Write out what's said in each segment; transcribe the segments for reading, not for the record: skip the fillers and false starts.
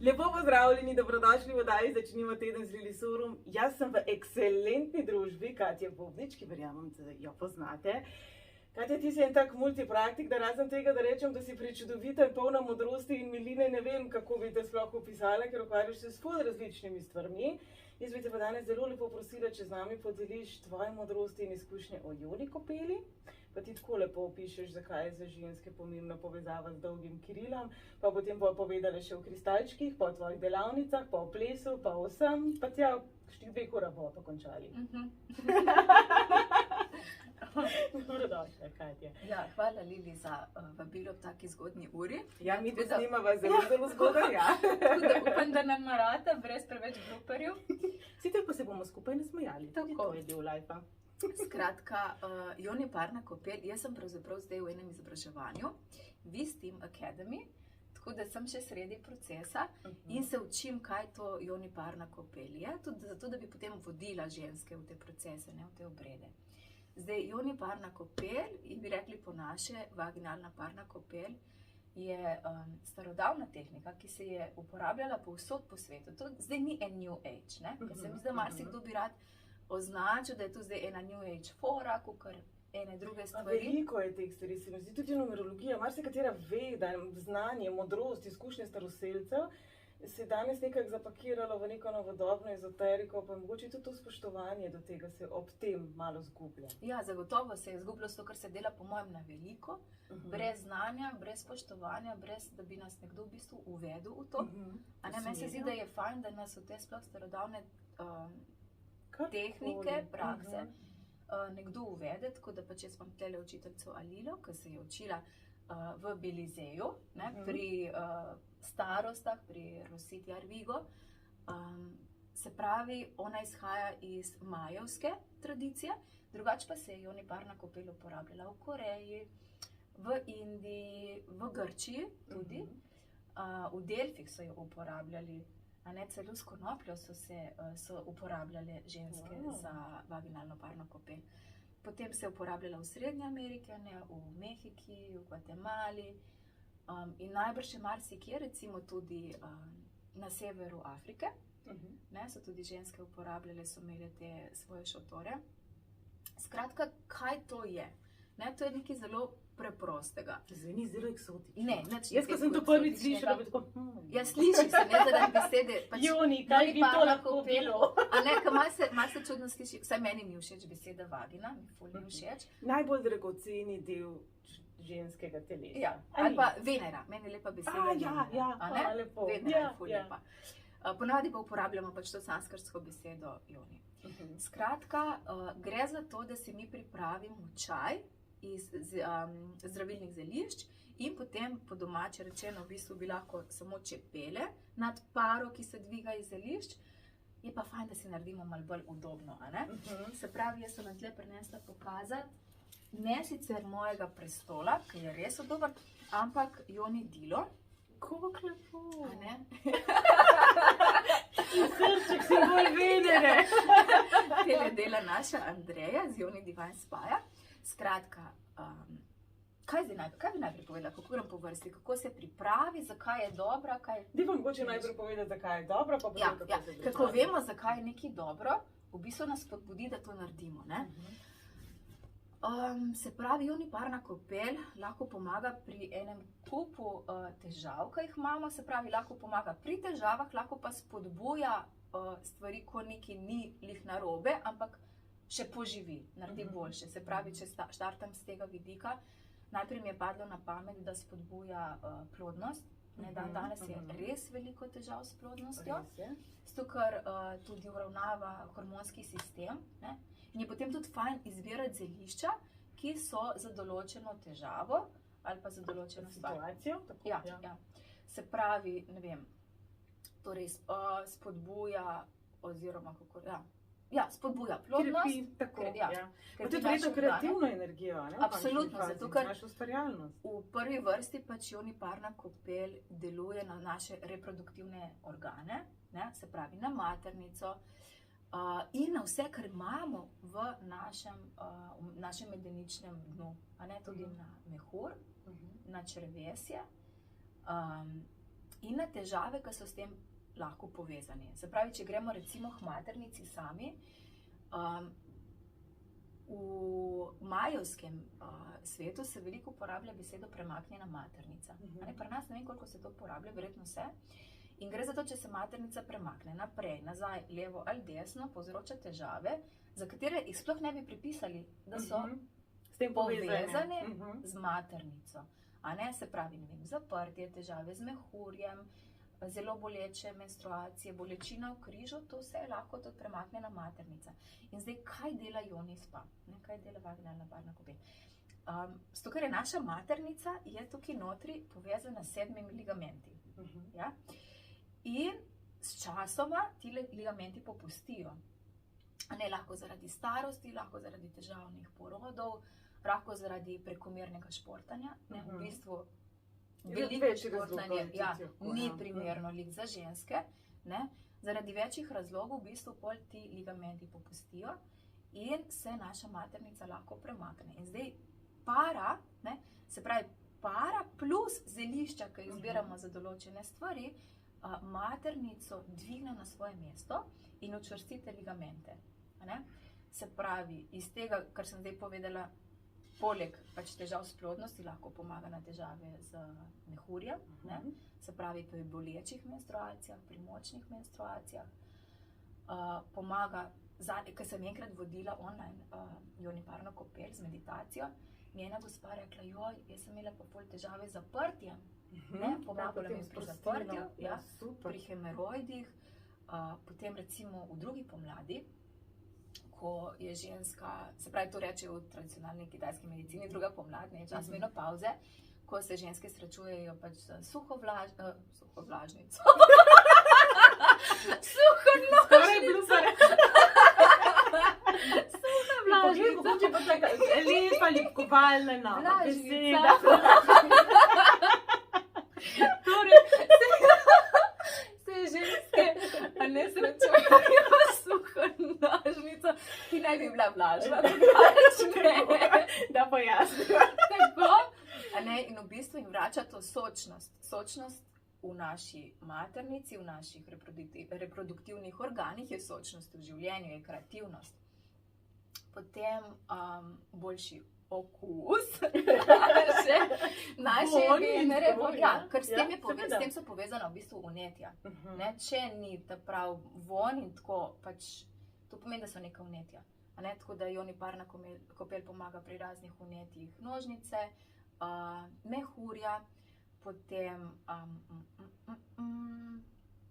Lepo pozdravljeni, dobrodošli v oddaji Začnimo teden z Lilisurom. Jaz sem v ekscelentni družbi Katje Bobnič, ki verjamem, da jo poznate. Katja, ti si en tak multipraktik, da razen tega, da rečem, da si prečudovita in polna modrosti in miline, ne vem, kako bi te sploh opisala, ker ukvarjaš se s ful različnimi stvarmi. Jaz bi te pa danes zelo lepo prosila, če z nami podeliš tvoje modrosti in izkušnje o Joni Kopeli. Pa ti tako lepo opišeš, zakaj je za ženske pomembna povezava z dolgim Kirilom, pa potem bo povedala še o kristalčkih, pa o tvojih delavnicah, pa o plesu, pa o vsem, pa tja, štih 2 ura bo pa končali. Dobrodošla, Katja. Ja, hvala Lili za vabilo v taki zgodnji uri. Ja, mi te snimava zelo zgodaj, ja. Tako da upam, da nam marata, brez preveč blooperjev. Sicer pa se bomo skupaj nasmejali. Tudi to je del lajfa. Skratka, Joni Parna Kopel, jaz sem pravzaprav zdaj v enem izobraževanju, Wistim Academy, tako da sem še sredi procesa in se učim, kaj to Joni Parna Kopel je, tudi zato, da bi potem vodila ženske v te procese, ne v te obrede. Zdaj, Joni Parna Kopel, in bi rekli po naše, vaginalna parna kopel, je starodavna tehnika, ki se je uporabljala povsod po svetu. To zdaj ni en New Age, ne? Ker se mi zdi, da marsikdo bi rad označil, da je to zdaj ena New Age fora, kakor ene druge stvari. Veliko je teh stvari, se mi zdi tudi numerologija, marsikatera veda, znanje, modrost, izkušnje staroselcev se je danes nekako zapakiralo v neko novodobno ezoteriko, pa mogoče tudi to spoštovanje do tega se ob tem malo zgublja. Ja, zagotovo se je zgubilo to, kar se dela po mojem na veliko, brez znanja, brez spoštovanja, brez da bi nas nekdo v bistvu uvedel v to. A ne, meni se zdi, da je fajn, da nas v te sploh starodavne tehnike, prakse, nekdo uvede, tako da pač jaz imam tele učiteljico Alilo, ki se je učila v Belizeju, pri starostah, pri Rositi Arvigo. Se pravi, ona izhaja iz majevske tradicije, drugače pa se je Joni Parna Kopel uporabljala v Koreji, v Indiji, v Grčiji tudi, v Delfih so jo uporabljali. A ne, celo s konopljo so uporabljale ženske za vaginalno parno kopel. Potem se je uporabljala v Srednji Ameriki, v Mehiki, v Gvatemali in najbrž še marsikje, recimo tudi na severu Afrike. So tudi ženske uporabljale, so imele te svoje šotore. Skratka, kaj to je? To je nekaj zelo preprostega. Zveni zelo eksotično. Ne, jaz, ko sem to prvič slišala, bi tako... Ja, sliši se, ne zaradi besede. Joni, kaj bi to lahko bilo? A ne, ker malo se čudno sliši, vsaj meni ni všeč beseda vagina, mi ful ni všeč. Najbolj dragoceni del ženskega telesa. Ja, ali pa Venera, meni je lepa beseda Venera. Ja, lepo. Venera je ful lepa. Ponavadi pa uporabljamo pač to sanskrtsko besedo Joni. Skratka, gre za to, da si mi pripravimo čaj iz zdravilnih zelišč in potem po domače rečeno v bistvu bi lahko samo čepele nad paro, ki se dviga iz zelišč. Je pa fajn, da si naredimo malo bolj udobno, a ne? Se pravi, jaz sem vam tle prinesla pokazati ne sicer mojega prestola, ki je res udober, ampak Joni Dilo. Kako lepo. A ne? Srček si bolj Venere. Tele dela naša Andreja z Joni Divine Spaja. Skratka, kaj bi najprej povedala, kako grem po vrsti, kako se pripravi, zakaj je dobra, kaj... Ti pa mogoče najprej povedati, zakaj je dobra, pa potem kako se pripravi. Kako vemo, zakaj je nekaj dobro, v bistvu nas spodbudi, da to naredimo, ne? Se pravi, Joni Parna Kopel lahko pomaga pri enem kupu težav, ki jih imamo, se pravi, lahko pomaga pri težavah, lahko pa spodbuja stvari, ko nekaj ni lih narobe, ampak še poživi, naredi boljše. Se pravi, če štartam z tega vidika, najprej mi je padlo na pamet, da spodbuja plodnost. Danes je res veliko težav s plodnostjo, zato ker tudi uravnava hormonski sistem. In je potem tudi fajn izbirati zelišča, ki so za določeno težavo ali pa za določeno situacijo. Ja. Se pravi, ne vem, torej spodbuja oziroma kako, spodbuja plodnost. Pa tudi vredno kreativno energijo, ne? Absolutno, zato ker naš ustvarjalnost. V prvi vrsti pač Joni Parna Kopel deluje na naše reproduktivne organe, se pravi na maternico in na vse, kar imamo v našem medeničnem dnu, tudi na mehur, na črevesje in na težave, ki so s tem lahko povezani. Se pravi, če gremo recimo k maternici sami, v majevskem svetu se veliko uporablja besedo premaknjena maternica. Pri nas ne vem, koliko se to uporablja, verjetno vse. In gre za to, če se maternica premakne naprej, nazaj, levo ali desno, povzroča težave, za katere jih sploh ne bi pripisali, da so s tem povezane z maternico. Se pravi, ne vem, zaprtje, težave z mehurjem, zelo boleče menstruacije, bolečina v križu, to vse je lahko tudi premaknjena maternica. In zdaj, kaj dela Yoni Spa? Kaj dela vaginalna barna kopel? Zato, ker je naša maternica, je tukaj notri povezana s 7 ligamenti. Ja? In s časoma ti ligamenti popustijo. Lahko zaradi starosti, lahko zaradi težavnih porodov, lahko zaradi prekomernega športanja. V bistvu veliko športanje ni primerno za ženske. Zaradi večjih razlogov v bistvu pol ti ligamenti popustijo in se naša maternica lahko premakne. In zdaj para, se pravi para plus zelišča, ki jih zbiramo za določene stvari, maternico dvigne na svoje mesto in učvrstite ligamente. Se pravi, iz tega, kar sem zdaj povedala, poleg težav s plodnosti lahko pomaga na težave z mehurjem, se pravi pri bolečih menstruacijah, pri močnih menstruacijah, pomaga, ker sem enkrat vodila online Yoni parno kopel z meditacijo, mi je ena gospa rekla, joj, jaz sem imela pa pol težave z zaprtjem, pomagala mi pri zaprtju, pri hemeroidih, potem recimo v drugi pomladi, ko je ženska, se pravi to reče v tradicionalni kitajski medicini, druga pomlad, čas menopavze, ko se ženske srečujejo z suho vlažnico. Suho vlažnico. Suha vlažnica. Mogoče pa taka lepa, ljubkovalna nova beseda. Torej, se ženske ne srečujejo s suho vlažnico, ki naj bi bila vlažna. Da pojasniva. Tako. In v bistvu jim vrača to sočnost. Sočnost v naši maternici, v naših reproduktivnih organih je sočnost v življenju, je kreativnost. Potem boljši okus, naše vene, ker s tem so povezana v bistvu vnetja. Če ni ta prav von in tako, to pomeni, da so neka vnetja. Tako da Yoni parna kopel pomaga pri raznih vnetjih nožnice, mehurja, potem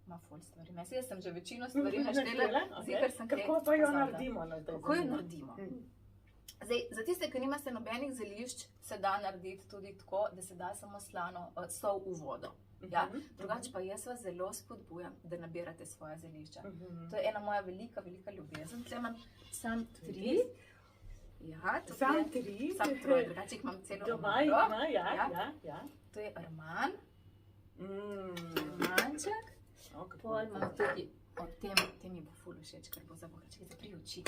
ima ful stvari. Mislim, da sem že večino stvari naštela. Kako pa jo naredimo? Kako jo naredimo? Zdaj, za tiste, ki nimate nobenih zelišč, se da narediti tudi tako, da se da samo sol v vodo. Drugače pa jaz vas zelo spodbujam, da nabirate svoja zelišča. To je ena moja velika, velika ljubezen. Tukaj imam sam 3. Sam 3? Sam 3, drugače jih imam celo doma. To je arman. Armanček. Pol imam tudi, tem mi bo ful všeč, ker bo za bohačke, za pri oči.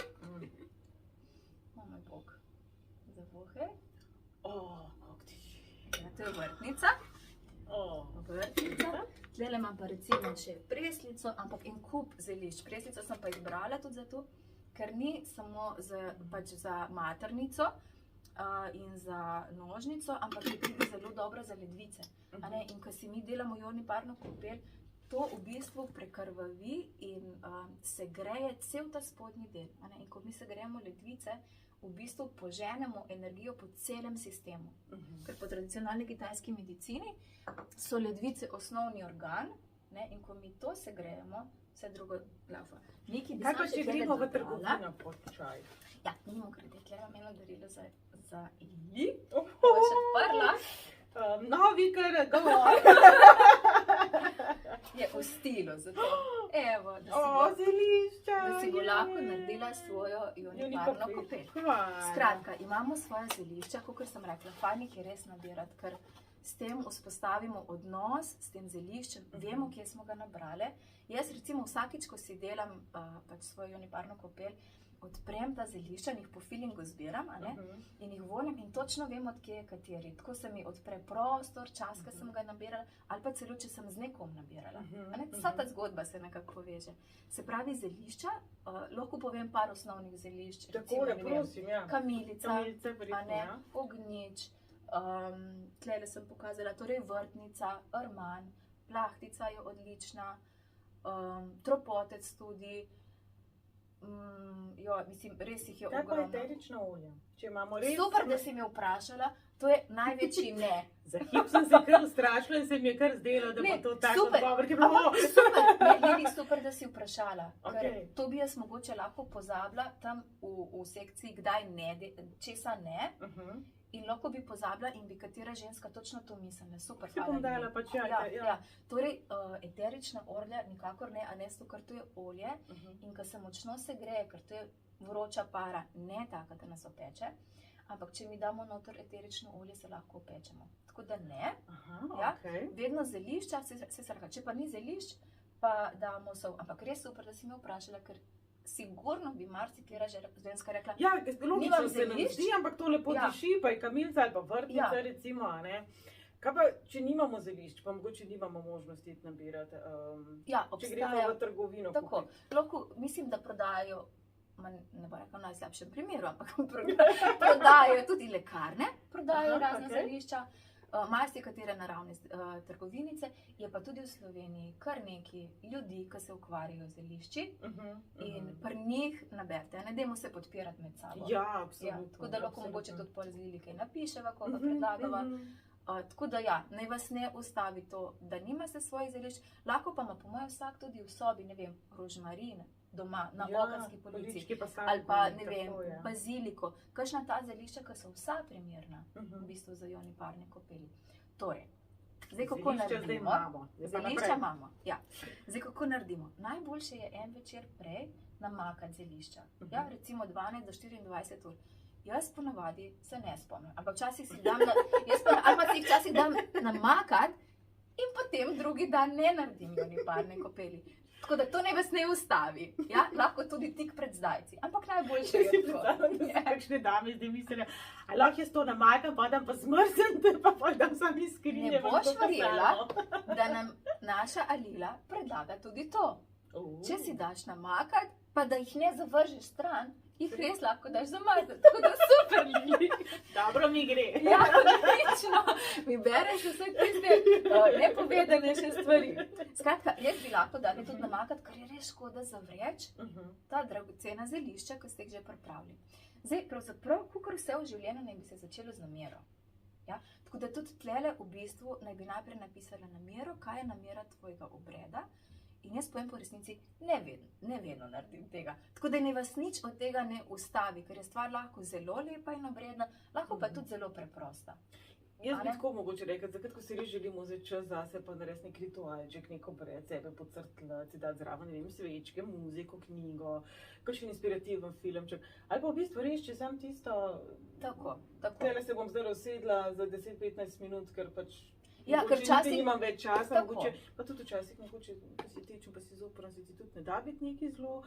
Moj bog, za bohe. To je vrtnica. Vrtnica. Zdajle imam pa recimo še preslico, ampak en kup zelišč. Preslico sem pa izbrala tudi zato, ker ni samo za maternico in za nožnico, ampak je tudi zelo dobra za ledvice. In ko si mi delamo Yoni parno kopel, to v bistvu prekrvavi in segreje cel ta spodnji del. In ko mi segrejemo ledvice, v bistvu poženemo energijo po celem sistemu. Ker po tradicionalni kitajski medicini so ledvice osnovni organ, in ko mi to segrejemo, vse drugo laufa. Kaj pa če gremo v trgovino po čaj? Ja, mimo grede, tukaj imam eno darilo za Ili. Bo še odprla. Novi kar govor. Je v stilu, zato evo, da si bo lahko naredila svojo Yoni parno kopel. Skratka, imamo svoja zelišča, kakor sem rekla, fajn jih je res nabirati, ker s tem vzpostavimo odnos s tem zeliščem, vemo, kje smo ga nabrale. Jaz recimo vsakič, ko si delam svojo Yoni parno kopel, odprem ta zelišča in jih po feelingu zbiram, a ne, in jih volim in točno vem, od kje je kateri. Tako se mi odpre prostor, čas, ko sem ga nabirala, ali pa celo, če sem z nekom nabirala. A ne, vsa ta zgodba se nekako poveže. Se pravi, zelišča, lahko povem par osnovnih zelišč. Tako, ne prosim, ja. Kamilica, verjetno, a ne, ja. ognjič, tlele sem pokazala, torej vrtnica, rman, plahtica je odlična, tropotec tudi, mislim, res jih je ogromno. Kaj pa eterična olja? Če imamo res... Super, da si me vprašala, to je največji ne. Za hip sem se kar ustrašila in se mi je kar zdelo, da bo to tako odgovor, ki je bilo... Super, da si vprašala, ker to bi jaz mogoče lahko pozabila tam v sekciji, kdaj ne, česa ne, in lahko bi pozabila in bi katera ženska točno to mislila. Super, hvala. Si bom dala pač, ja. Torej, eterična olja nikakor ne, a ne, ker to je olje in ko se močno segreje, ker to je vroča para, ne taka, da nas opeče, ampak če mi damo noter eterično olje, se lahko opečemo. Tako da ne, vedno zelišča, če pa ni zelišč, pa damo sol. Ampak res super, da si me vprašala, ker sigurno bi marsikera ženska rekla, ja, logično se nam zdi, ampak to lepo diši, pa je kamilica ali pa vrtnica, recimo, a ne. Kaj pa, če nimamo zelišč, pa mogoče nimamo možnosti iti nabirati, če gremo v trgovino kupiti? Tako, lahko, mislim, da prodajajo, ne bo rekla v najslabšem primeru, ampak prodajajo tudi lekarne, prodajajo razne zelišča, marsikatere naravne trgovinice, je pa tudi v Sloveniji kar nekaj ljudi, ki se ukvarjajo z zelišči in pri njih naberite, ne dajmo se podpirati med sabo. Ja, absolutno. Tako da lahko mogoče tudi pol z Lili kaj napiševa, koga predlagava. Tako da ja, naj vas ne ustavi to, da nimate svojih zelišč, lahko pa ima po mojem vsak tudi v sobi, ne vem, rožmarin doma, na okenski polici, ali pa, ne vem, baziliko, kakšna ta zelišča, ki so vsa primerna, v bistvu za ionij parne kopeli. Torej, zdaj kako naredimo? Zelišča imamo, ja. Zdaj kako naredimo? Najboljše je en večer prej namakati zelišča, ja, recimo 12 do 24 ur. Jaz ponavadi se ne spomnim, ampak včasih si dam, ali pa si jih včasih dam namakati in potem drugi dan ne naredim ionij parne kopeli. Tako da to ne vas ne ustavi, ja, lahko tudi tik pred zdajci, ampak najboljše je to. Kakšne dame zdaj mislijo, a lahko jaz to namakam, pa dam pa zmrzem, pa dam sam iz skrinje. Ne boš verjela, da nam naša Alila predlaga tudi to. Če si daš namakati, pa da jih ne zavržeš stran, jih res lahko daš zamazati, tako da super, Lili. Dobro mi gre. Ja, odlično. Mi bereš vse tiste nepovedane še stvari. Skratka, res bi lahko dali tudi namakati, ker je res škoda zavreč ta dragocena zelišča, ki ste jih že pripravili. Zdaj, pravzaprav, kakor vse v življenju naj bi se začelo z namero. Ja? Tako da tudi tlele v bistvu naj bi najprej napisala namero, kaj je namera tvojega obreda. In jaz povem po resnici, ne vedno naredim tega. Tako da ne vas nič od tega ne ustavi, ker je stvar lahko zelo lepa in obredna, lahko pa tudi zelo preprosta. Jaz bi tako mogoče rekel, zakaj, ko si res želimo vzeti čas zase, pa narediti nek ritualček, neko obred, sebe pocrtlati, dati zraven, ne vem, svečke, muziko, knjigo, kakšen inspirativen filmček. Ali pa v bistvu res, če sem tisto... Tako. Tele se bom zdaj usedla za 10-15 minut, ker pač... Ja, ker včasih... nimam več časa, mogoče, pa tudi včasih, mogoče, ko si tečem, pa si zoprno, se ti tudi ne da biti nekaj zelo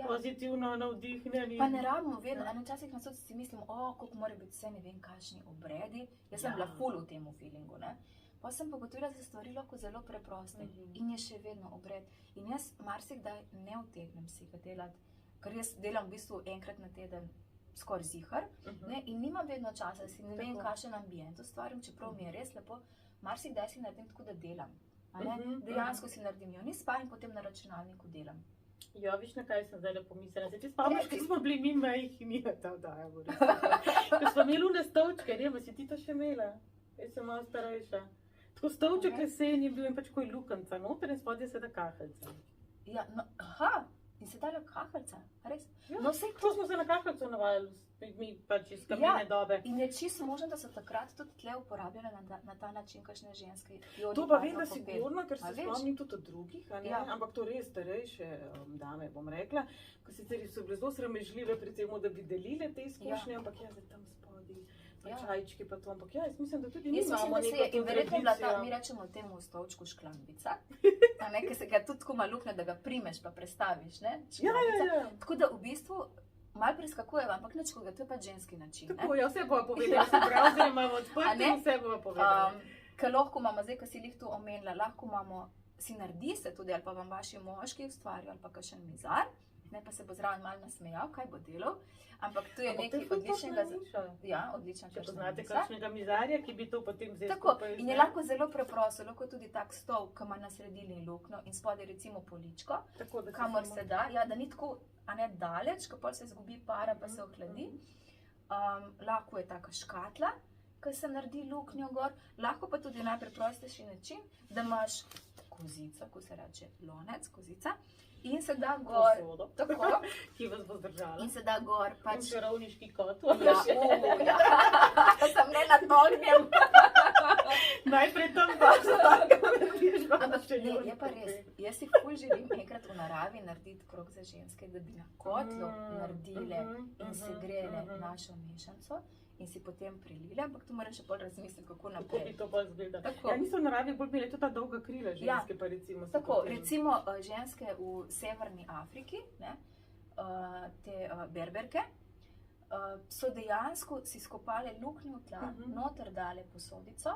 pozitivno navdihnjeni. Pa ne rabimo vedno, včasih na soci si mislim, koliko mora biti vse ne vem kakšni obredi. Jaz sem bila ful v temu feelingu, ne. Pa sem pa gotovila, da se stvari lahko zelo preproste in je še vedno obred. In jaz marsikdaj ne utegnem si ga delati, ker jaz delam v bistvu enkrat na teden skoraj zihar, ne, in nimam vedno časa, da si ne vem kakšen ambient ustvarim, čeprav mi je res lepo. Marsikdaj si naredim tako, da delam. Dejansko si naredim ionij spa in potem na računalniku delam. Ja, viš, na kaj sem zdaj pomislila. Se ti spomniš, ko smo bili mi majhni, ko smo imeli une stolčke, ne, si ti to še imela? Jaz sem malo starejša. Tako stolček lesen je bil in pač koji lukanca, noter in spodaj se da kaheljca. Ja, no, aha, in se dala kaheljca, res? Ja, to smo se na kaheljcu navajali. Mi pač iz kamene dobe. In je čisto možno, da so takrat tudi tle uporabljale na ta način kakšne ženske. To pa vem, da sigurno, ker se spomnim tudi od drugih, ampak to res starejše dame, bom rekla, ko sicer so bile zelo sramežljive pri temu, da bi delile te izkušnje, ampak ja, zdaj tam spodaj, pa čajčki pa to, ampak ja, jaz mislim, da tudi mi imamo neko to tradicijo. Mi rečemo temu stolčku šklambica, ker se ga tudi tako malo lukne, da ga primeš pa prestaviš, ne? Ja. Tako da v bistvu malo preskakujeva, ampak nič koga, to je pač ženski način. Tako, ja, vse bova povedala, se pravi, zdaj imamo odprti in vse bova povedala. Ker lahko imamo, zdaj, ko si jih tu omenila, lahko imamo, si naredi se tudi, ali pa vam vaši moški ustvarijo, ali pa kakšen mizar, ne, pa se bo zraven malo nasmejal, kaj bo delal, ampak to je nekaj odličnega. Ja, odličen. Če poznate kakšnega mizarja, ki bi to potem zdaj tako, skupaj in je lahko zelo preprosto, lahko tudi tak stol, ki ima na sredini luknjo in spodaj recimo poličko, tako, da kamor se da, ja, da ni tako, a ne daleč, ko pol se zgubi para, pa se ohladi. Lahko je taka škatla, ki se naredi luknjo gor, lahko pa tudi najpreprostejši način, da imaš kozico, ko se reče lonec, kozica, in se da gor, posodo, tako, ki vas bo zdržala. in se da gor In pač, čarovniški kotel. ja, ja, sem ne nad ognjem. Najprej tam vas narediš, Ampak ne, je pa res, jaz si ful želim enkrat v naravi narediti krog za ženske, da bi na kotlu naredile in segrele našo mešanco in si potem prelile, ampak tu moram še bolj razmisliti, kako Kako bi naprej. to bolj izgleda. Tako. Ja, niso v naravi bolj bile, to ta dolga krila ženske, pa recimo. so Tako, potem- recimo ženske v severni Afriki, ne, te berberke, so dejansko si skopale luknjo v tla, noter dale posodico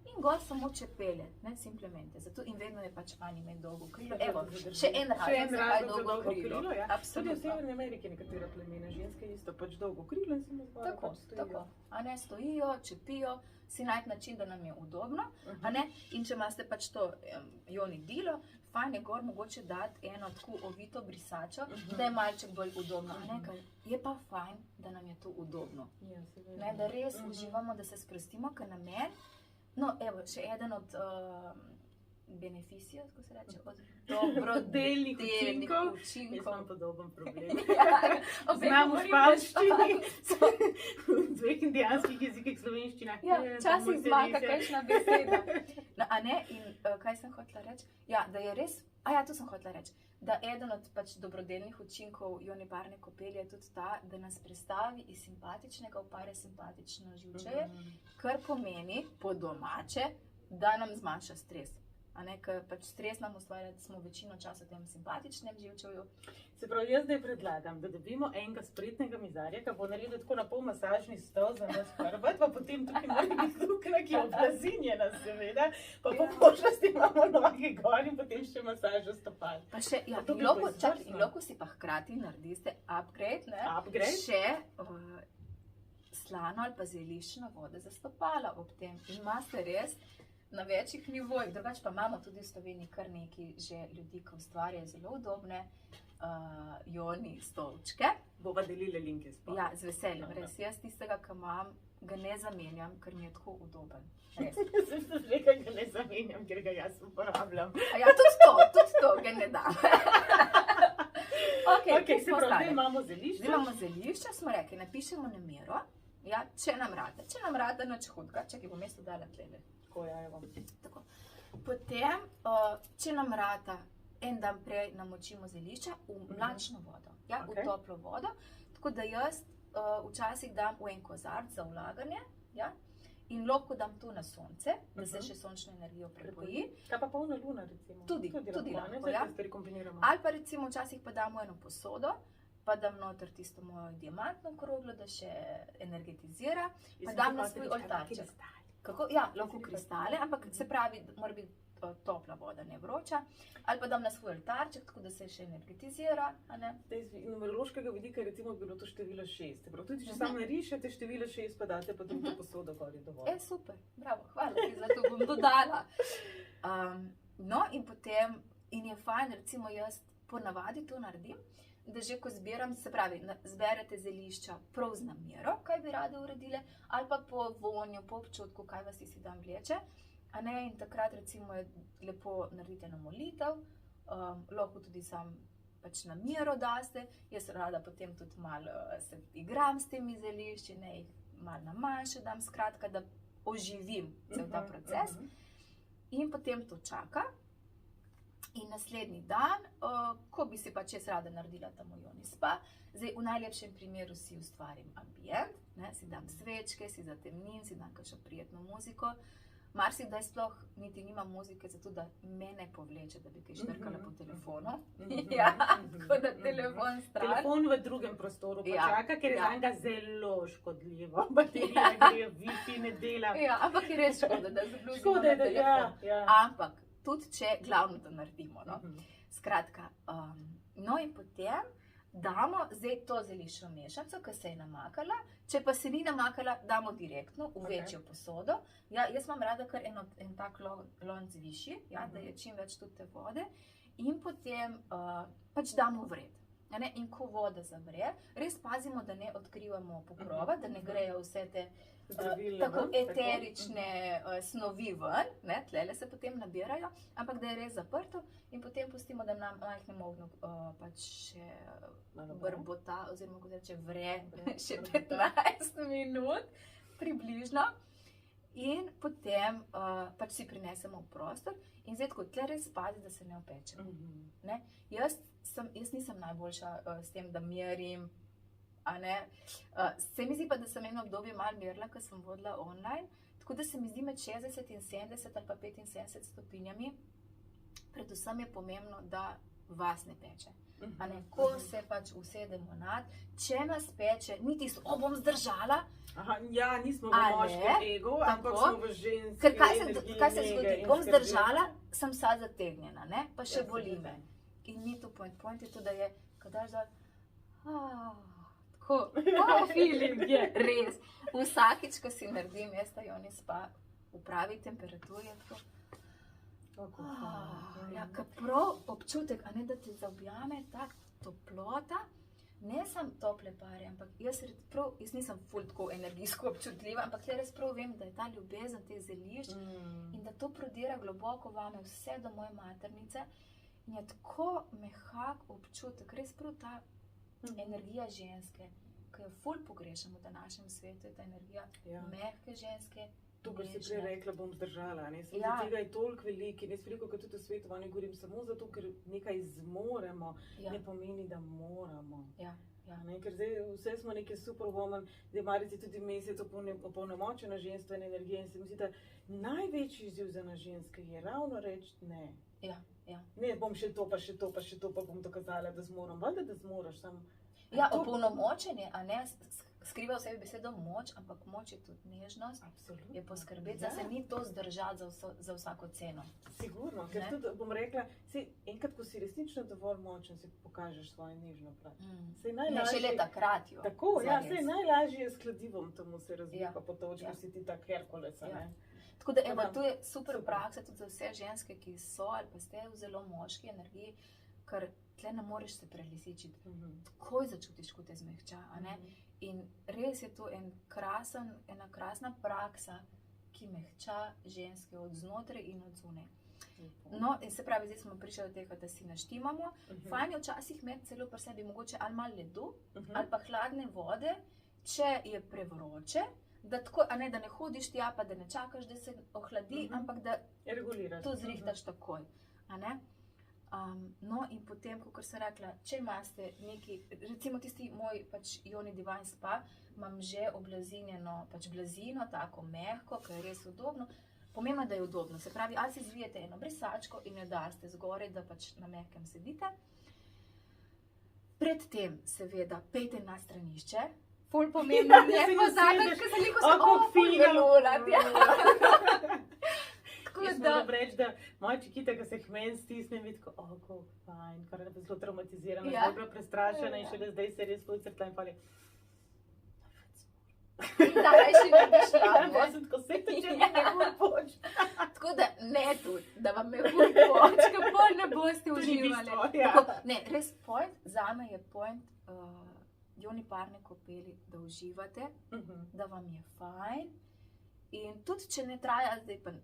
in gor samo čepele, ne, simplemente. Zato in vedno je pač fajn imeti dolgo krilo. Evo, še en razlog, zakaj dolgo krilo. ja. Tudi v Absolutno. Severni Ameriki nekatera plemena ženske isto pač dolgo krilo in se mu zvala Tako, pač stojijo. tako. A ne, stojijo, čepijo, si najti način, da nam je udobno, a ne, in če imate pač to Joni dilo, fajn je gor mogoče dati eno tako ovito brisačo, da je malček bolj udobno, a ne, ker je pa fajn, da nam je to udobno. Ja, seveda. Ne, da res uživamo, da se sprostimo, ker namen, no, evo, še eden od beneficijev, ko se reče, od Delnih učinkov. Jaz učinkov. imam podoben problem. Opet Znam v govorim španščini, v dveh indijanskih jezikih slovenščina. Ja, včasih zmanjka kakšna beseda. No, a ne, in kaj sem hotela reči? Ja, da je res, to sem hotela reči, da eden od pač dobrodelnih učinkov Joni barvne kopelje je tudi ta, da nas prestavi iz simpatičnega v parasimpatično živčevje, kar pomeni po domače, da nam zmanjša stres. A ne, ker pač stres nam ustvarja, da smo večino časa v tem simpatičnem živčevju. Se pravi, jaz zdaj predlagam, da dobimo enega spretnega mizarja, ki bo naredil tako na pol masažni stol za nas hrbet, pa potem tukaj mora biti luknja, ki je oblazinjena seveda, pa po možnosti imamo noge gor in potem še masažo stopal. Pa še, ja, To in bi lahko, bilo čakaj, izvrstno. in lahko si pa hkrati naredite upgrade, ne? Upgrade? Še slano ali pa zeliščno vodo za stopala ob tem. In imate res na večjih nivojih. Drugače pa imamo tudi v Sloveniji kar nekaj že ljudi, ki ustvarjajo zelo udobne Joni stolčke. Bova delila linke spod. Ja, z veseljem, res. Jaz tistega, ki imam, ga ne zamenjam, ker mi je tako udoben. Res. Sem se rekla, da ne zamenjam, ker ga jaz uporabljam. A ja, tudi to ga ne dam. Ok, se pravi, zdaj imamo zelišče. Zdaj imamo zelišča, smo rekli, napišemo namero, ja, če nam rada, nič hudega, čakaj, bom mesto dala tlele. Tako, ja, evo. Tako. Potem, če nam rada, en dan prej namočimo zelišča v mlačno vodo, ja, Okej. v toplo vodo, tako da jaz včasih dam v en kozarc za vlaganje, ja, in lahko dam to na sonce, da se še sončno energijo prepoji. Kaj pa polna luna, recimo? Tudi lahko, lahko, ne? Zdaj ja. te stvari kombiniramo. Ali pa recimo včasih pa damo eno posodo, pa dam noter tisto mojo diamantno kroglo, da še energetizira, pa dam na svoj oltarček. Kako? Ja, lahko kristale, ampak se pravi, mora biti topla voda, ne vroča. Ali pa dam na svoj oltarček, tako da se še energetizira, a ne? Z numerološkega vidika recimo bi bilo to število 6. Se pravi, tudi če samo narišete število 6, pa date pa drugo posodo gor je dovolj. Super, bravo, hvala ti, za to bom dodala. No in potem, in je fajn, recimo jaz ponavadi to naredim, da že ko zbiram, se pravi, zberete zelišča prav z namero, kaj bi rade uredile, ali pa po vonju, po občutku, kaj vas tisti dan vleče. A ne, in takrat recimo je lepo narediti eno molitev, lahko tudi sam pač namero daste, jaz rada potem tudi malo se igram s temi zelišči, ne jih malo na manjše dam, skratka, da oživim cel ta proces. In potem to čaka. In naslednji dan, ko bi si pač jaz rada naredila ta moj Joni spa, zdaj v najlepšem primeru si ustvarim ambient, ne, si dam svečke, si zatemnim, si dam kakšno prijetno muziko, marsikdaj sploh niti nimam muzike, zato da me ne povleče, da bi kaj štrkala po telefonu. Ja, tako da telefon stran. Telefon v drugem prostoru počaka, ker je zanga zelo škodljivo. Ja. Baterija gre, Wi-Fi ne dela. Ja, ampak je res škoda, da zabluzimo Škoda je, na da telefon. ja. Ampak tudi če glavno to naredimo, no. Skratka, no in potem damo zdaj to zeliščno mešanico, ki se je namakala. Če pa se ni namakala, damo direktno v večjo posodo. Ja, jaz imam rada kar en tak lonc višji, ja, da je čim več tudi te vode. In potem pač damo vred. In ko voda zavre, res pazimo, da ne odkrivamo pokrova, da ne grejo vse te tako eterične snovi ven, tlele se potem nabirajo, ampak da je res zaprto in potem pustimo, da nam majhnem ognju pač še brbota, oziroma ko se reče vre, še 15 minut, približno. In potem pač si prinesemo v prostor in zdaj tako tle res pazi, da se ne opečemo. Jaz nisem najboljša s tem, da merim, se mi zdi pa, da sem eno obdobje malo merila, ko sem vodila online, tako da se mi zdi med 60 in 70 ali pa 75 stopinjami, predvsem je pomembno, da vas ne peče. Ko se pač usedemo nad, če nas peče, niti bom zdržala. Ja, nismo v moškem egu, ampak smo v ženski ker kaj se zgodi? Bom zdržala, sem vsa zategnjena, pa še boli me. In ni to point. Point je to, da je, ko daš dol, tako, feeling je res. Vsakič, ko si naredim, jaz ta Joni spa v pravi temperaturi, je tako, prav občutek, da te zaobjame tak toplota, ne sam tople pare, ampak jaz nisem ful tako energijsko občutljiva, ampak res prav vem, da je ta ljubezen teh zelišč in da to prodira globoko vame, vse do moje maternice. In je tako mehak občutek, res prav ta energija ženske, ki jo ful pogrešamo v današnjem svetu, je ta energija mehke ženske, Tukaj si prej rekla, bom zdržala. Tega je toliko veliko in jaz veliko, kot tudi v svetovanju govorim, samo zato, ker nekaj zmoremo, ne pomeni, da moramo. Ker zdaj vse smo neke superwoman, zdaj Marici tudi mesec opolnomočena ženstvena energija in se mi zdi, da največji izziv za nas ženske je ravno reči ne. Ne, bom še to, pa še to, pa še to, pa bom dokazala, da zmoram. Valjda, da zmoraš, samo... Ja, opolnomočenje, skriva v sebi besedo moč, ampak moč je tudi nežnost. Je poskrbeti, da se ni to zdržati za vsako ceno. Sigurno, ker tudi bom rekla, enkrat, ko si resnično dovolj močen, si pokažeš svojo nežno plat. Ne šele takrat jo. Tako, ja, najlažje je s kladivom, tomu se razvija pa potoč, ker si ti tak Herkules, ne? Tako da, evo, tu je super praksa tudi za vse ženske, ki so ali pa ste v zelo moški energiji, ker tle ne moreš se prelisičiti. Takoj začutiš, ko te zmehča, in res je to ena krasna praksa, ki mehča ženske od znotraj in od zunaj. No, in se pravi, zdaj smo prišli do tega, da si naštimamo. Fajn je včasih imeti celo pri sebi mogoče ali malo ledu, ali pa hladne vode, če je prevroče, da ne hodiš tja, pa da ne čakaš, da se ohladi, ampak da to zrihtaš takoj. No, in potem, kakor sem rekla, če imate neki, recimo tisti moj Joni Divine Spa, imam že oblazinjeno blazino, tako mehko, ki je res udobno. Pomembno, da je udobno, se pravi, ali si zvijete eno brisačko in jo daste zgoraj, da na mehkem sedite. Predtem, seveda, pejte na stranišče, ful pomembno, ne pozabiti, ker se neko ful velurati. Jaz moram reči, da moja čikita, ki se k meni stisne, vidi, kako fajn, kar je zelo traumatizirana, zdaj je bila prestrašena in še zdaj se res pocrtla in pali. Daj še ne bi šla. Ja, sem tako se to, če mi ne bo poč. Tako da ne tudi, da vam je bo poč, ker pol ne boste uživali. Ne, res point, zame je point Joni parne kopeli, da uživate, da vam je fajn in tudi, če ne traja, zdaj pa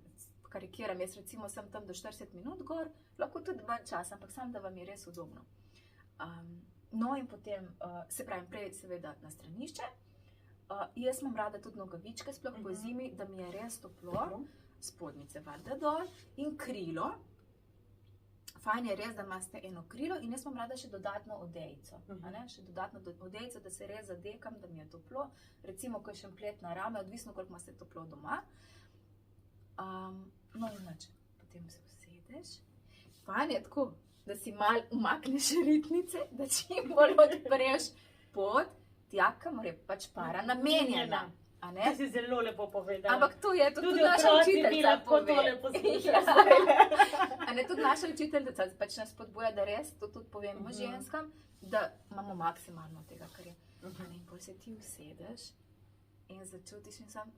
karikiram, jaz recimo sem tam do 40 minut gor, lahko tudi manj časa, ampak sam, da vam je res udobno. No in potem, se pravim, prej seveda na stranišče, jaz imam rada tudi nogavičke, sploh po zimi, da mi je res toplo, spodnjice valjda dol in krilo. Fajn je res, da imate eno krilo in jaz imam rada še dodatno odejico. Še dodatno odejico, da se res zadekam, da mi je toplo. Recimo, ko je šemplet na rame, odvisno, koliko imate toplo doma. No in nič, potem se usedeš. Fajn je tako, da si mal umakneš ritnice, da čim bolj odpreš pot, tja, kamor je pač para namenjena. A ne? To si zelo lepo povedala. Ampak to je tudi Tudi naša otroci bi učiteljica lahko pove. tole poslušali. Ja. A ne, tudi naša učiteljica pač nas spodbuja, da res to tudi povemo ženskam, da imamo maksimalno tega, kar je. A ne, in potem se ti usedeš in začutiš in sam,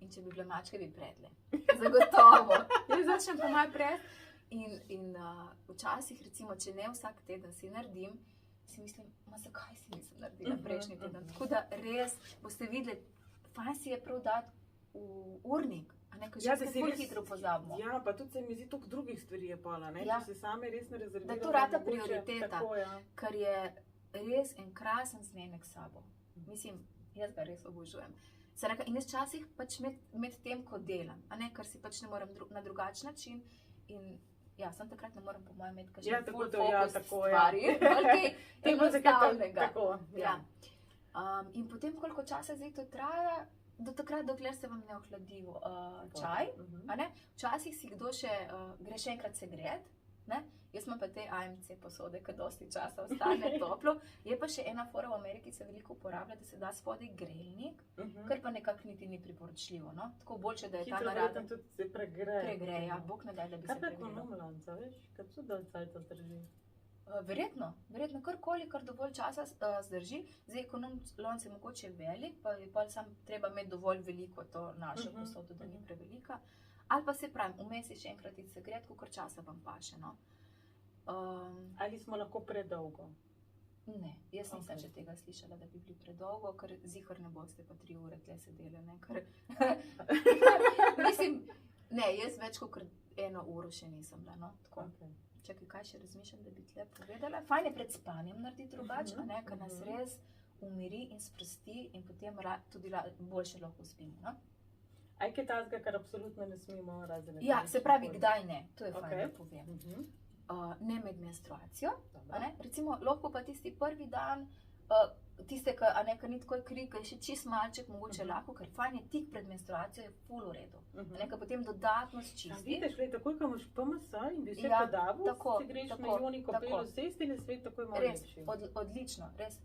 in če bi bile mačke, bi predle. Zagotovo. Jaz začnem pa malo pred. In včasih, recimo, če ne vsak teden si naredim, si mislim, zakaj si nisem naredila prejšnji teden. Tako da res boste videli, fajn si je prav dati v urnik, a ne, ko ženske ful hitro pozabimo. Ja, pa tudi se mi zdi toliko drugih stvari je pola, ne? Ja. Če se same res ne rezervirajo. Da to rata mogoče prioriteta, tako, ja. kar je res en krasen zmenek s sabo. Mislim, jaz ga res obožujem. Se reka, in jaz časih pač med tem, ko delam, a ne, ker si pač ne morem na drugačen način in ja, sem takrat ne morem po mojem imeti kakšen full fokus stvari. Ti bo enostavnega. tako, ja. In potem, koliko časa zdaj to traja, do takrat, dokler se vam ne ohladi čaj, a ne? Včasih si kdo še gre še enkrat segret, ne? Jaz imam pa te AMC posode, ker dosti časa ostane toplo. Je pa še ena fora v Ameriki, se veliko uporablja, da se da spodaj grelnik, kar pa nekako niti ni priporočljivo, no? Tako boljše, da je ta narada. Hitro tudi se pregreje. Pregreje, ja, Bog ne daj, da bi se pregrelo. Kaj pa ekonomlanca, veš? Kaj so dal cajt zdrži? Verjetno, karkoli, kar dovolj časa zdrži. Zdaj ekonomlonc je mogoče velik, pa je pa sam treba imeti dovolj veliko to našo posodo, da ni prevelika. Ali pa se pravim, vmes je še enkrat iti segret, kolikor časa vam paše, no. Ali smo lahko predolgo? Ne, jaz nisem še tega slišala, da bi bili predolgo, ker zihar ne boste pa 3 ure tle sedeli, ne, ker mislim, ne, jaz več kot 1 uro še nisem bila, no, tako. Čakaj, kaj še razmišljam, da bi tle povedala. Fajn je pred spanjem narediti drugače, a ne, ker nas res umiri in sprosti in potem tudi boljše lahko spimo, no. Aj kaj tazga, kar absolutno ne smemo razen. Ja, se pravi, kdaj ne, to je fajn, da povem. Ne med menstruacijo, a ne, recimo lahko pa tisti prvi dan, tiste, a ne, ker ni tako kri, ker je še čist malček, mogoče lahko, ker fajn je tik pred menstruacijo, je ful v redu, a ne, ker potem dodatno sčisti. Vidiš, takoj, ko imaš PMS in bi vse podavu, si greš na joni kopelu sesti in je svet takoj malo lepši. Res, odlično, res,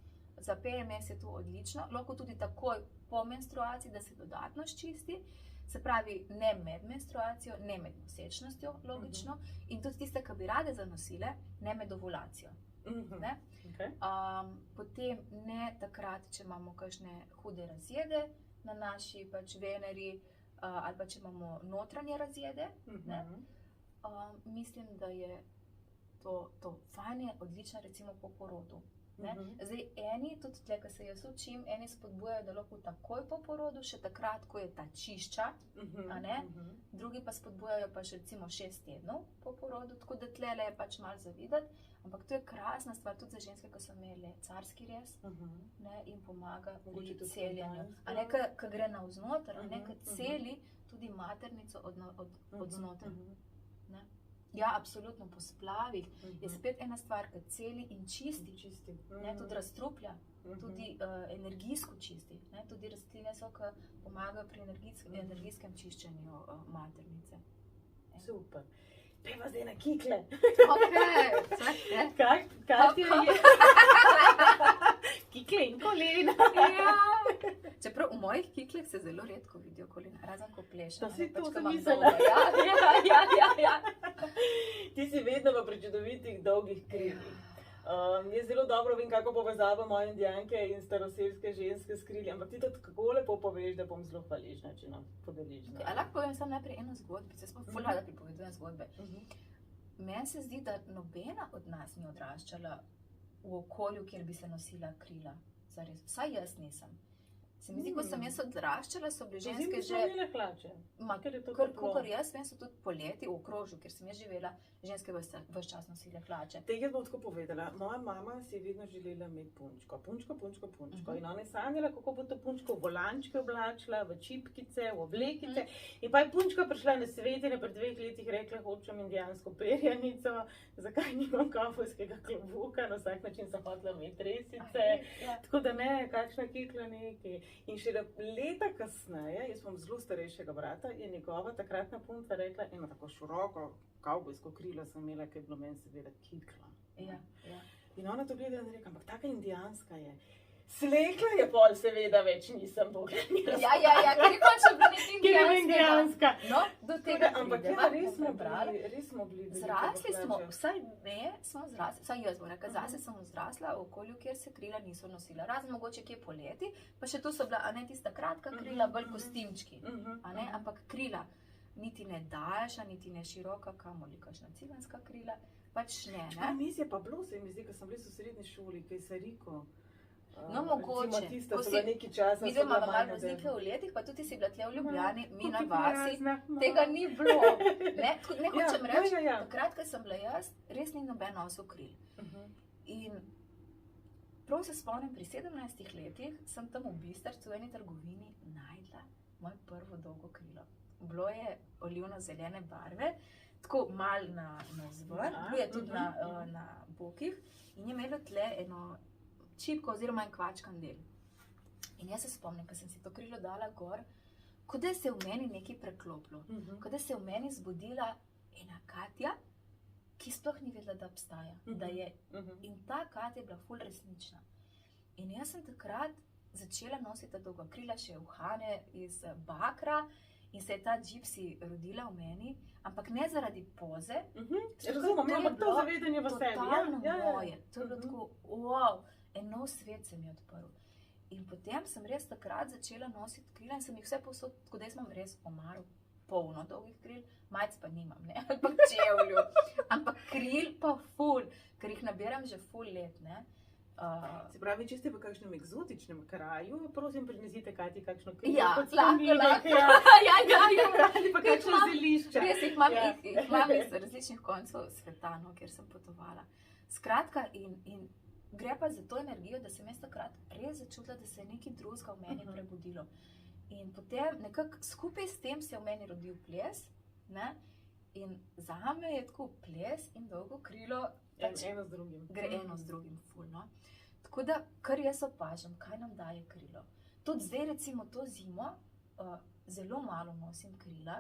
za PMS je to odlično, lahko tudi takoj po menstruaciji, da se dodatno sčisti. Se pravi, ne med menstruacijo, ne med nosečnostjo, logično, in tudi tiste, ki bi rade zanosile, ne med ovulacijo. Potem ne takrat, če imamo kakšne hude razjede na naši pač veneri, ali pa če imamo notranje razjede. Mislim, da je to fajn, odlično recimo po porodu. Zdaj, eni, tudi tle, ko se jaz učim, eni spodbujajo, da lahko takoj po porodu, še takrat, ko je ta čišča, a ne? Drugi pa spodbujajo pa še recimo 6 tednov po porodu, tako da tlele je pač malo zavideti, ampak to je krasna stvar tudi za ženske, ko so imeli carski rez, ne, in pomaga pri celjenju. A ne, ko gre navznoter, a ne, ko celi tudi maternico od znotraj, ne? Ja, absolutno, po splavih je spet ena stvar, ki celi in čisti, ne, tudi razstruplja, tudi energijsko čisti, ne, tudi rastline so, ki pomagajo pri energijskem čiščenju maternice. Super. Pejva zdaj na kikle. Ok, Katja je... Kikle in kolena. Ja. Čeprav v mojih kikleh se zelo redko vidijo kolena, razen ko plešem. To si to pač, zamislila. Ja. Ti si vedno v prečudovitih dolgih krilih. Jaz zelo dobro vem, kako povezava moje indijanke in staroselske ženske s krili, ampak ti to tako lepo poveš, da bom zelo hvaležna, če nam podeliš. A lahko povem samo najprej eno zgodbico, jaz pa ful rada pripovedujem zgodbe. Meni se zdi, da nobena od nas ni odraščala v okolju, kjer bi se nosila krila. Zares, vsaj jaz nisem. Se mi zdi, ko sem jaz odraščala, so bile ženske že... Zimi so imele hlače. Kakor jaz vem, so tudi poleti v okrožju, kjer sem jaz živela, ženske ves čas nosile hlače. Jaz bom tako povedala, moja mama si je vedno želela imeti punčko. In ona je sanjala, kako bo to punčko v volančke oblačila, v čipkice, v oblekice. In pa je punčka prišla na svet in je pri 2 letih rekla, hočem indijansko perjanico, zakaj nimam kavbojskega klobuka, na vsak način sem hotela imeti resice. Tako da ne, kakšna kikla neki. In še leta kasneje, jaz imam zelo starejšega brata, je njegova takratna punca rekla, eno tako široko kavbojsko krilo sem imela, ki je bilo meni seveda kikla. Ja, ja. In ona to gleda in reka, ampak taka indijanska je. Slekla je pol, seveda več nisem pogledala. Ja, ker je končno bila nekaj indijanska. No, do tega ampak prideva, ja, res smo bili zrasli smo, vsaj me smo zrasli, vsaj jaz bom rekla, zase sem zrasla v okolju, kjer se krila niso nosila. Razen mogoče kje poleti, pa še tu so bila, a ne tista kratka krila, bolj kostimčki, a ne, ampak krila niti ne daljša, niti ne široka, kamoli kakšna ciganska krila, pač ne. Mis je pa bilo, se mi zdi, ko sem bila v srednji šoli, kaj se riko. No, mogoče. Tista so bila neki čas, mi imamo malo razlike v letih, pa tudi si bila tle v Ljubljani, mi na vasi, tega ni bilo. Ne hočem reči, takrat, ko sem bila jaz, res ni noben nosil kril. In prav se spomnim, pri 17 letih sem tam v Bistrcu v eni trgovini najdla moje prvo dolgo krilo. Bilo je olivno-zelene barve, tako malo na zvrh, bilo je tudi na bokih in je imelo tle eno čipko oziroma en kvačkan del. In jaz se spomnim, ko sem si to krilo dala gor, kot da se je v meni nekaj preklopilo, kot da se je v meni zbudila ena Katja, ki sploh ni vedela, da obstaja, da je. In ta Katja je bila ful resnična. In jaz sem takrat začela nositi ta dolga krila, še uhane iz bakra, in se je ta gypsy rodila v meni, ampak ne zaradi poze. Razumem, ampak to zavedanje v sebi. Totalno moje. To je bilo tako, wow, en nov svet se mi je odprl. In potem sem res takrat začela nositi krila in sem jih vse povsod, tako da jaz imam res omaro polno dolgih kril, majic pa nimam, ne, ali pa čevlju. Ampak kril pa ful, ker jih nabiram že ful let, ne. Se pravi, če ste v kakšnem eksotičnem kraju, prosim, prinesite Katji kakšno krilo. Ja, lahko. Ja. Ali pa kakšno zelišče. Res jih imam iz različnih koncev sveta, no, kjer sem potovala. Skratka, in gre pa za to energijo, da sem jaz takrat res začutila, da se je nekaj drugega v meni prebudilo. In potem nekako skupaj s tem se je v meni rodil ples, ne, in zame je tako ples in dolgo krilo, eno z drugim. Gre eno z drugim ful, no. Tako da, kar jaz opažam, kaj nam daje krilo. Tudi zdaj, recimo, to zimo, zelo malo nosim krila,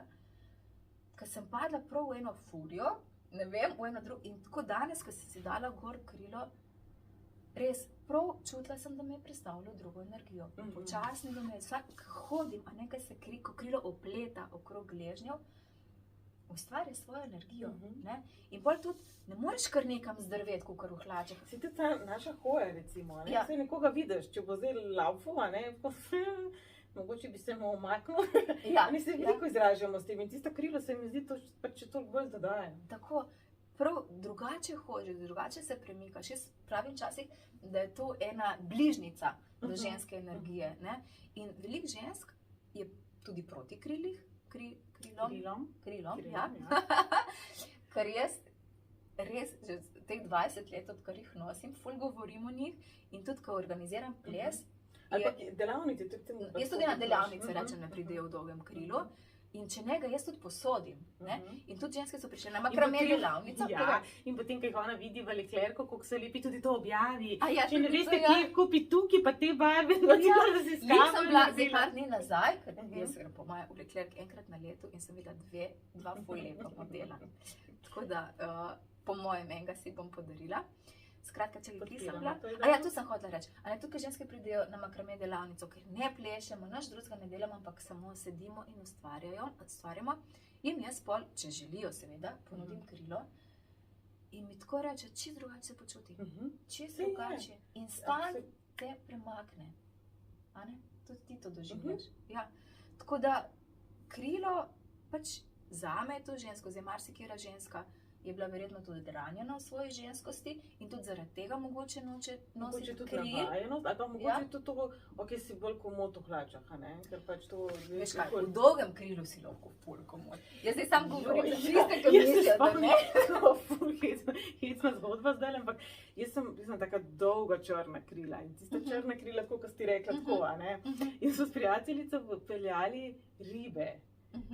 ker sem padla prav v eno furijo, ne vem, v eno drugo, in tako danes, ko sem si dala gor krilo, res, prav čutila sem, da me je predstavljalo drugo energijo. Počasno, da me vsak hodim, a nekaj se krilo opleta okrog gležnjev, ustvari svojo energijo, ne? In bolj tudi ne moreš kar nekam zdrveti, kakor v hlačah. Si tudi ta naša hoja, recimo, ne? Se nekoga vidiš, če bo zdaj laufal, ne? Mogoče bi se mu omaknil. Mi se veliko izražamo s tem in tisto krilo se mi zdi, pa če toliko bolj dodaja. Tako, prav drugače hožiš, drugače se premikaš. Jaz pravim včasih, da je to ena bližnica do ženske energije, ne? In veliko žensk je tudi proti krilom, ja. Ker jaz res že teh 20 let, odkar jih nosim, ful govorim o njih in tudi, ko organiziram ples. Ali pa delavnice? Jaz tudi na delavnice rečem, ne pridejo v dolgem krilu. In če ne, ga jaz tudi posodim, ne. In tudi ženske so prišle na makrame delavnico. Ja, in potem, ko jih ona vidi v Leclercu, kako se lepi, tudi to objavi. Če ne tudi veste, to, ja. kje kupi tukaj, pa te barve, Jaz sem bila zdaj par dni nazaj, ker jaz grem po moje v Leclerc enkrat na leto in sem videla dva ful lepa modela. Tako da, po mojem enega si bom podarila. Skratka, če bi sem bila. Tu sem hotela reči. A ne, tukaj ženske pridejo na makrame delavnico, ker ne plešemo, nič drugega ne delamo, ampak samo sedimo in ustvarjamo. In jaz pol, če želijo seveda, ponudim krilo in mi tako reče, čisto drugače se počuti. Čisto drugače. In stan te premakne. A ne? Tudi ti to doživljaš. Ja. Tako da, krilo, pač zame je to žensko, zdaj marsikera ženska je bila verjetno tudi ranjena v svoji ženskosti in tudi zaradi tega mogoče noče nositi kril. Mogoče tudi navajenost, ali pa mogoče tudi to, ok, si bolj komot v hlačah, a ne? Ker pač to... Veš kaj, v dolgem krilu si lahko ful komot. Jaz zdaj sam govorim za tiste, ki mislijo, da ne. Jaz se spomnim, ful hecna zgodba zdaj, ampak jaz sem taka dolga črna krila in tista črna krila, tako kot si rekla, tako, a ne? In so s prijateljico peljali ribe.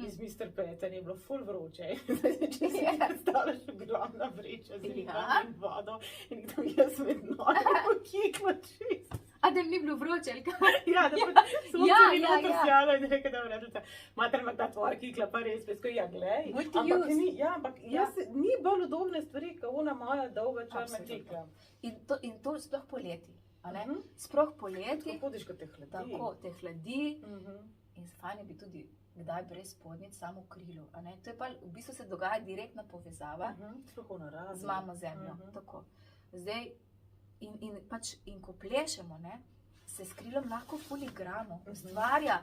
Iz Mr. Peter je bilo ful vroče. Če si predstavljaš ogromna vreča z ribami in vodo in tam jaz med noge pokikla čist. A da jim ni bilo vroče, ali kaj? Ja, da pa sonce Ja, ni ja, noter ja. sijalo in rekel, da je vredno. Mater, ampak ta tvoja kikla pa res pesko, ja, glej. Multi-use. Ampak ni, ja, ampak jaz, ni bolj udobne stvari, kot ona moja dolga črna Absolutno. kikla. In to sploh poleti, a ne? Mhm. Sploh poleti, Tako hodiš, kot te hladi. tako te hladi Mhm. in fajn je biti tudi kdaj brez spodnjic, samo v krilu, a ne? To je pa, v bistvu se dogaja direktna povezava Sploh v naravi. z mamo zemljo, tako. Zdaj, in ko plešemo, ne, se s krilom lahko ful igramo, ustvarja,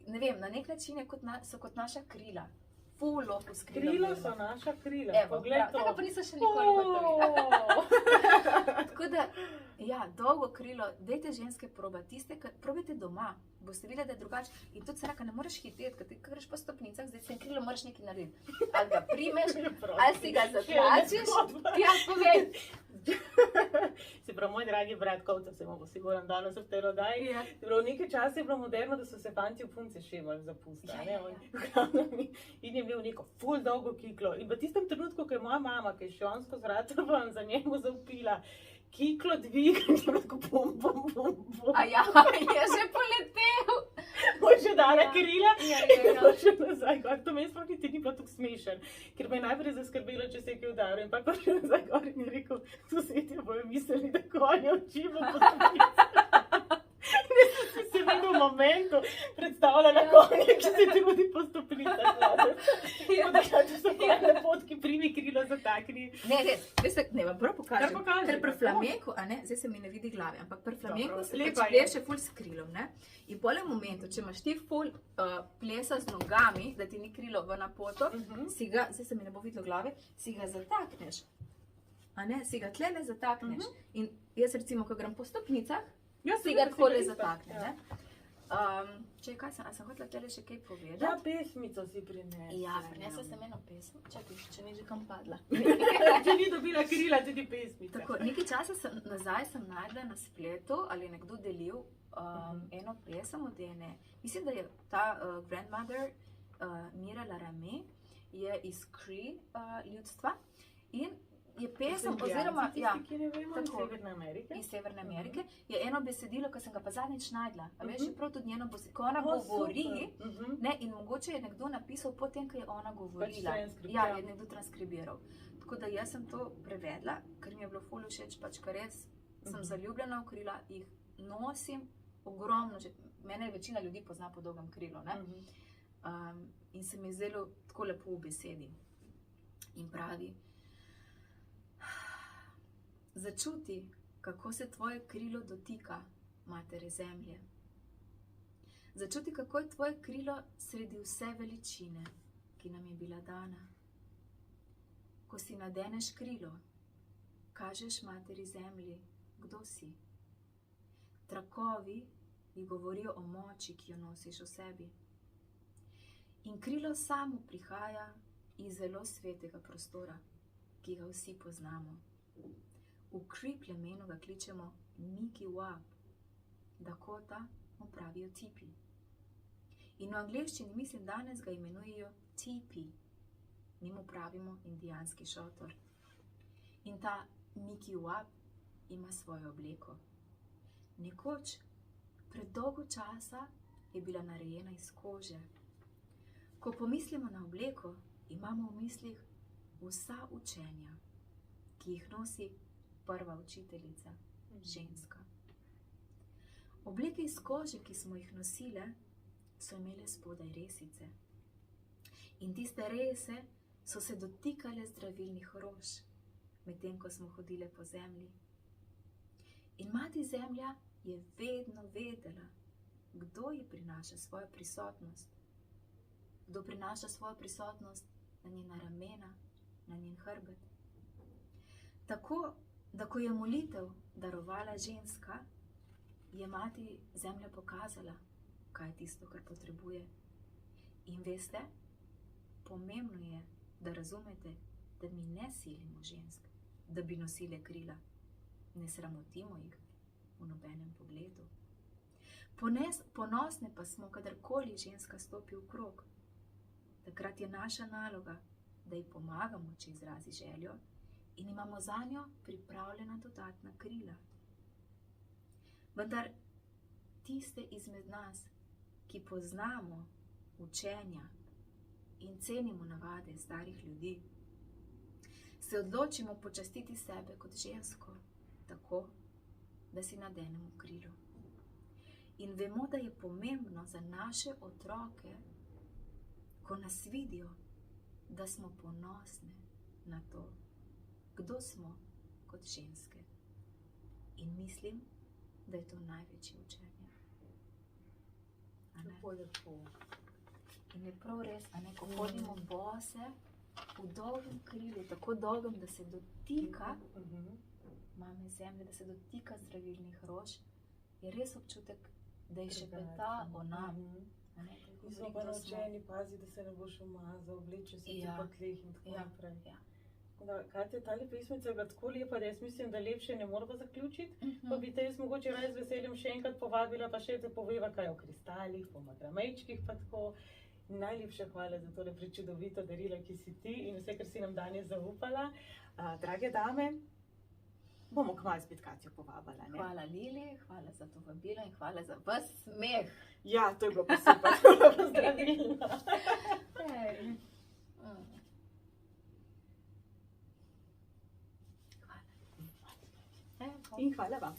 ne vem, na nek način je so kot naša krila. Ful lahko s krilom. Krila delamo. so naša krila. Evo, Poglej to. tega pa nisem še nikoli ugotovila. Tako da, ja, dolgo krilo, dajte ženske probati, probajte doma, boste videli, da je drugače. In tudi se reka, ne moreš hiteti, ker ti greš po stopnicah, zdaj se krilo moraš nekaj narediti. Ali ga primeš, ali si ga zatlačiš, ja, povej. Se pravi, moj dragi brat, Kovca, se bomo siguran danes v tej rodaji. Ja. Se pravi, nekaj časa je bilo moderno, da so se fanti v punce ševali za pusta. Ja, ne, ja, on- ja. In je imel neko ful dolgo kiklo. In v tistem trenutku, ko je moja mama, ki je šionsko zvrata ven, za njemu zaupila, kiklo dviganje, tako bum, bum, bum, bum. A ja, je že poletel. Moj že dala Ja. krila. Ja, In ja, ja. to še nazaj gor. To meni sploh niti ni bilo tako smešen, ker me je najprej zaskrbelo, če se je kaj udaril. In pa ko še nazaj gor in je rekel, sosedje bojo mislili, da konje očimo po stopnicah. In jaz sem si v enem momentu predstavljala Ja. konje, ki se trudi po stopnicah. Ja. Tako da če so konje potki, primi krilo zatakni. Ne, res, veste, ne vam prav pokažem. Kar pokaži, Ker pri tako. flamenku, a ne, zdaj se mi ne vidi glave, ampak pri flamenku Dobro, se lepa pač je. pleše ful s krilom, ne? In pole momentu, če imaš ti ful plesa z nogami, da ti ni krilo v napoto, si ga, zdaj se mi ne bo videlo glave, si ga zatakneš. A ne, si ga tlele zatakneš. In jaz recimo, ko grem po stopnicah, Jaz si ga takole isto, zataknem, ja. ne? Če kaj sem, a sem hotela tele še kaj Ja, povedati? pesmico si prinesla. Ja, prinesla sem eno pesem, čakaj, če ni že kam padla. Če ni dobila krila, tudi pesmica. Tako, nekaj časa nazaj sem našla na spletu, ali je nekdo delil eno pesem od ene. Mislim, da je ta grandmother Mirela Rame, je iz Cree ljudstva in je pesem, oziroma ja, Tisti, ki ne vemo, iz tako. Severne Amerike. iz Severne Amerike, je eno besedilo, ki sem ga pa zadnjič našla. A veš, je prav tudi njeno besedilo, ko ona O, govori, super. ne, in mogoče je nekdo napisal potem, ko je ona govorila. transkript, Ja, ja. je nekdo transkribiral. Tako da jaz sem to prevedla, ker mi je bilo ful všeč, pač ker res sem zaljubljena v krila, jih nosim ogromno, mene večina ljudi pozna po dolgem krilu, ne? In se mi je zdelo tako lepo v besedi. In pravi, začuti, kako se tvoje krilo dotika matere zemlje. Začuti, kako je tvoje krilo sredi vse veličine, ki nam je bila dana. Ko si nadeneš krilo, kažeš materi zemlji, kdo si. Trakovi ji govorijo o moči, ki jo nosiš v sebi. In krilo samo prihaja iz zelo svetega prostora, ki ga vsi poznamo. V Cree plemenu ga kličemo Mikiwab, Dakota mu pravijo tipi. In v angleščini, mislim, danes ga imenujejo tipi. Mi mu pravimo indijanski šotor. In ta Mikiwab ima svojo obleko. Nekoč, pred dolgo časa, je bila narejena iz kože. Ko pomislimo na obleko, imamo v mislih vsa učenja, ki jih nosi prva učiteljica, ženska. Obleke iz kože, ki smo jih nosile, so imele spodaj resice. In tiste rese so se dotikale zdravilnih rož, medtem ko smo hodile po zemlji. In mati zemlja je vedno vedela, kdo ji prinaša svojo prisotnost. Kdo prinaša svojo prisotnost na njena ramena, na njen hrbet. Tako, da ko je molitev darovala ženska, je mati zemlja pokazala, kaj je tisto, kar potrebuje. In veste, pomembno je, da razumete, da mi ne silimo žensk, da bi nosile krila. Ne sramotimo jih v nobenem pogledu. Ponosne pa smo, kadarkoli ženska stopi v krog. Takrat je naša naloga, da ji pomagamo, če izrazi željo, in imamo zanjo pripravljena dodatna krila. Vendar tiste izmed nas, ki poznamo učenja in cenimo navade starih ljudi, se odločimo počastiti sebe kot žensko, tako, da si nadenemo krilo. In vemo, da je pomembno za naše otroke, ko nas vidijo, da smo ponosne na to, kdo smo kot ženske. In mislim, da je to največje učenje. Lepo, lepo. In je prav res, a ne, ko hodimo bose, v dolgem krilu, tako dolgem, da se dotika mame zemlje, da se dotika zdravilnih rož, je res občutek, da je šepeta o nam. Mi smo pa naučeni pazi, da se ne boš umazal, obleče se ti po tleh in tako naprej. Katja, tale pesmica je bila tako lepa, da jaz mislim, da lepše ne moramo zaključiti, pa bi te jaz mogoče res z veseljem še enkrat povabila, pa še te poveva kaj o kristalih, po magramejčkih pa tako. Najlepša hvala za tole prečudovito darilo, ki si ti in vse, kar si nam danes zaupala. Drage dame, bomo kmalu spet Katjo povabila. Hvala Lili, hvala za to vabilo in hvala za vas smeh. Ja, to je bilo pa super, to je bilo zdravilno. In hvala vam.